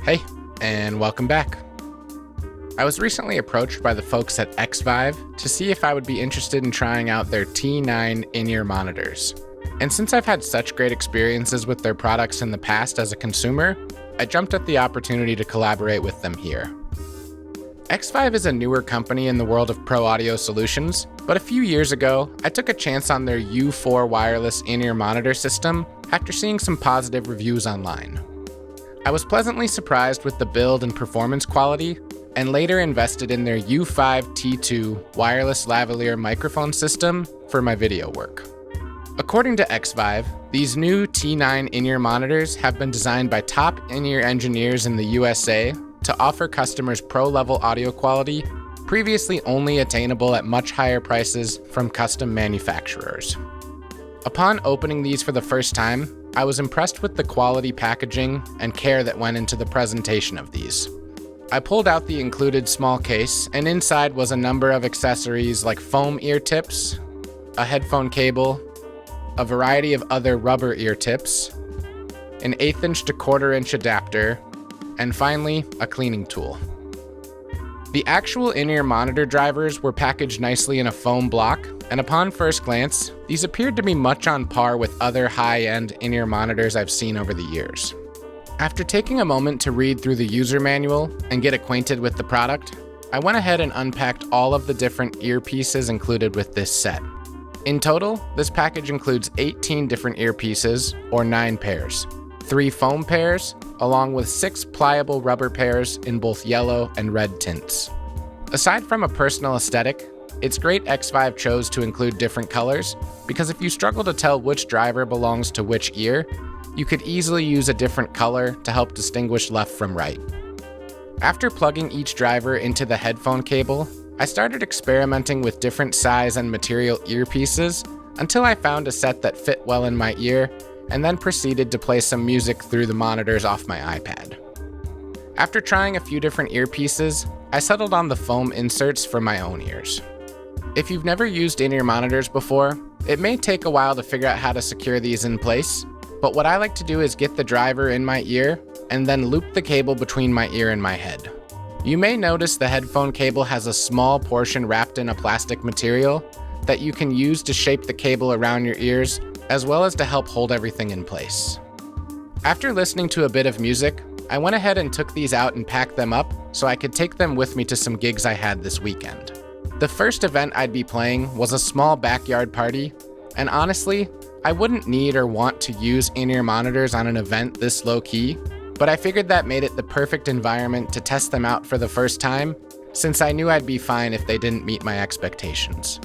Hey, and welcome back. I was recently approached by the folks at Xvive to see if I would be interested in trying out their T9 in-ear monitors. And since I've had such great experiences with their products in the past as a consumer, I jumped at the opportunity to collaborate with them here. Xvive is a newer company in the world of pro audio solutions, but a few years ago, I took a chance on their U4 wireless in-ear monitor system after seeing some positive reviews online. I was pleasantly surprised with the build and performance quality, and later invested in their U5 T2 wireless lavalier microphone system for my video work. According to Xvive, these new T9 in-ear monitors have been designed by top in-ear engineers in the USA to offer customers pro-level audio quality previously only attainable at much higher prices from custom manufacturers. Upon opening these for the first time, I was impressed with the quality packaging and care that went into the presentation of these. I pulled out the included small case, and inside was a number of accessories like foam ear tips, a headphone cable, a variety of other rubber ear tips, an 1/8 inch to 1/4 inch adapter, and finally, a cleaning tool. The actual in-ear monitor drivers were packaged nicely in a foam block, and upon first glance, these appeared to be much on par with other high-end in-ear monitors I've seen over the years. After taking a moment to read through the user manual and get acquainted with the product, I went ahead and unpacked all of the different earpieces included with this set. In total, this package includes 18 different earpieces, or 9 pairs, 3 foam pairs, along with 6 pliable rubber pairs in both yellow and red tints. Aside from a personal aesthetic, it's great Xvive chose to include different colors, because if you struggle to tell which driver belongs to which ear, you could easily use a different color to help distinguish left from right. After plugging each driver into the headphone cable, I started experimenting with different size and material earpieces until I found a set that fit well in my ear, and then proceeded to play some music through the monitors off my iPad. After trying a few different earpieces, I settled on the foam inserts for my own ears. If you've never used in-ear monitors before, it may take a while to figure out how to secure these in place, but what I like to do is get the driver in my ear and then loop the cable between my ear and my head. You may notice the headphone cable has a small portion wrapped in a plastic material that you can use to shape the cable around your ears, as well as to help hold everything in place. After listening to a bit of music, I went ahead and took these out and packed them up so I could take them with me to some gigs I had this weekend. The first event I'd be playing was a small backyard party, and honestly, I wouldn't need or want to use in-ear monitors on an event this low-key, but I figured that made it the perfect environment to test them out for the first time, since I knew I'd be fine if they didn't meet my expectations.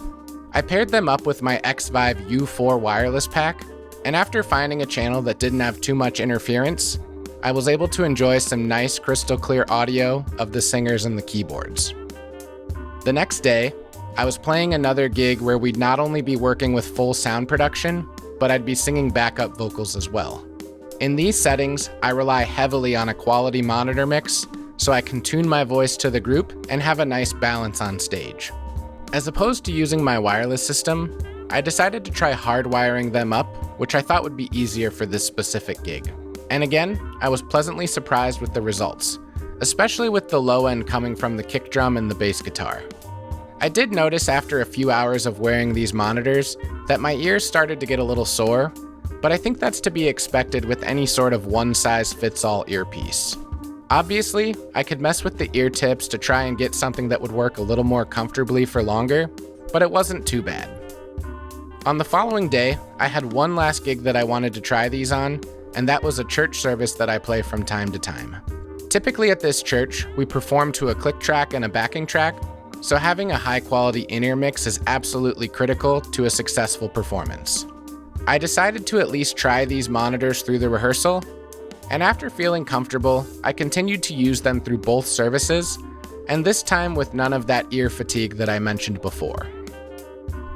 I paired them up with my Xvive U4 wireless pack, and after finding a channel that didn't have too much interference, I was able to enjoy some nice crystal clear audio of the singers and the keyboards. The next day, I was playing another gig where we'd not only be working with full sound production, but I'd be singing backup vocals as well. In these settings, I rely heavily on a quality monitor mix, so I can tune my voice to the group and have a nice balance on stage. As opposed to using my wireless system, I decided to try hardwiring them up, which I thought would be easier for this specific gig. And again, I was pleasantly surprised with the results, especially with the low end coming from the kick drum and the bass guitar. I did notice after a few hours of wearing these monitors that my ears started to get a little sore, but I think that's to be expected with any sort of one-size-fits-all earpiece. Obviously, I could mess with the ear tips to try and get something that would work a little more comfortably for longer, but it wasn't too bad. On the following day, I had one last gig that I wanted to try these on, and that was a church service that I play from time to time. Typically at this church, we perform to a click track and a backing track, so having a high-quality in-ear mix is absolutely critical to a successful performance. I decided to at least try these monitors through the rehearsal, and after feeling comfortable, I continued to use them through both services, and this time with none of that ear fatigue that I mentioned before.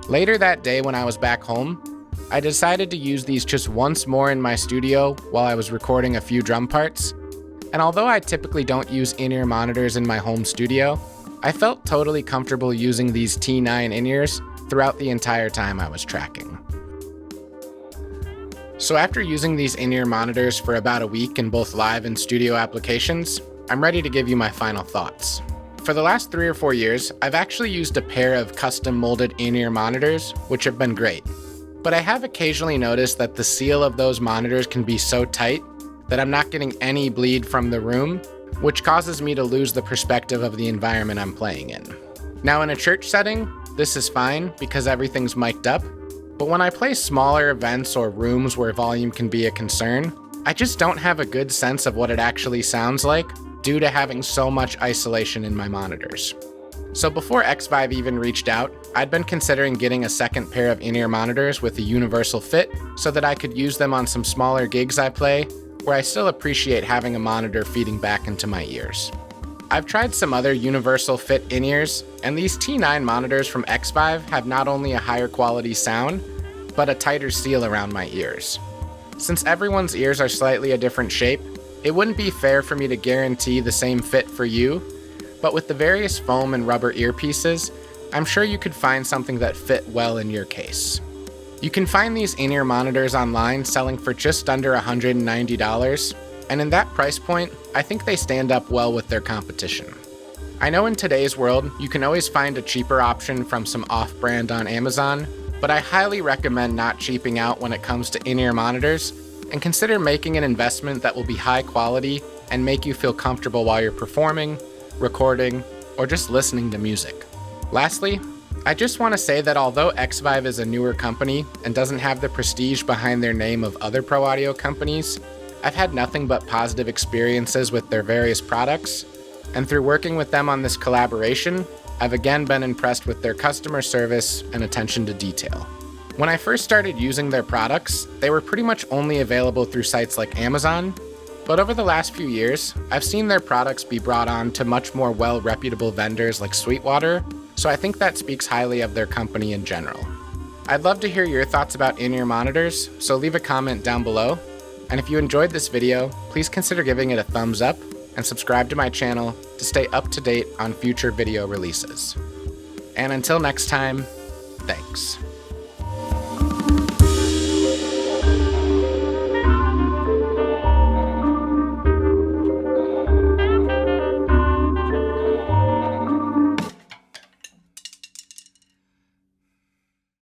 Later that day when I was back home, I decided to use these just once more in my studio while I was recording a few drum parts, and although I typically don't use in-ear monitors in my home studio, I felt totally comfortable using these T9 in-ears throughout the entire time I was tracking. So after using these in-ear monitors for about a week in both live and studio applications, I'm ready to give you my final thoughts. For the last 3 or 4 years, I've actually used a pair of custom molded in-ear monitors, which have been great. But I have occasionally noticed that the seal of those monitors can be so tight that I'm not getting any bleed from the room, which causes me to lose the perspective of the environment I'm playing in. Now in a church setting, this is fine because everything's mic'd up, but when I play smaller events or rooms where volume can be a concern, I just don't have a good sense of what it actually sounds like due to having so much isolation in my monitors. So before Xvive even reached out, I'd been considering getting a second pair of in-ear monitors with a universal fit so that I could use them on some smaller gigs I play, where I still appreciate having a monitor feeding back into my ears. I've tried some other universal fit in-ears, and these T9 monitors from Xvive have not only a higher quality sound, but a tighter seal around my ears. Since everyone's ears are slightly a different shape, it wouldn't be fair for me to guarantee the same fit for you, but with the various foam and rubber earpieces, I'm sure you could find something that fit well in your case. You can find these in-ear monitors online selling for just under $190, and in that price point, I think they stand up well with their competition. I know in today's world, you can always find a cheaper option from some off-brand on Amazon, but I highly recommend not cheaping out when it comes to in-ear monitors, and consider making an investment that will be high quality and make you feel comfortable while you're performing, recording, or just listening to music. Lastly, I just want to say that although Xvive is a newer company and doesn't have the prestige behind their name of other pro audio companies, I've had nothing but positive experiences with their various products, and through working with them on this collaboration, I've again been impressed with their customer service and attention to detail. When I first started using their products, they were pretty much only available through sites like Amazon, but over the last few years, I've seen their products be brought on to much more well-reputable vendors like Sweetwater, so I think that speaks highly of their company in general. I'd love to hear your thoughts about in-ear monitors, so leave a comment down below. And if you enjoyed this video, please consider giving it a thumbs up and subscribe to my channel to stay up to date on future video releases. And until next time, thanks.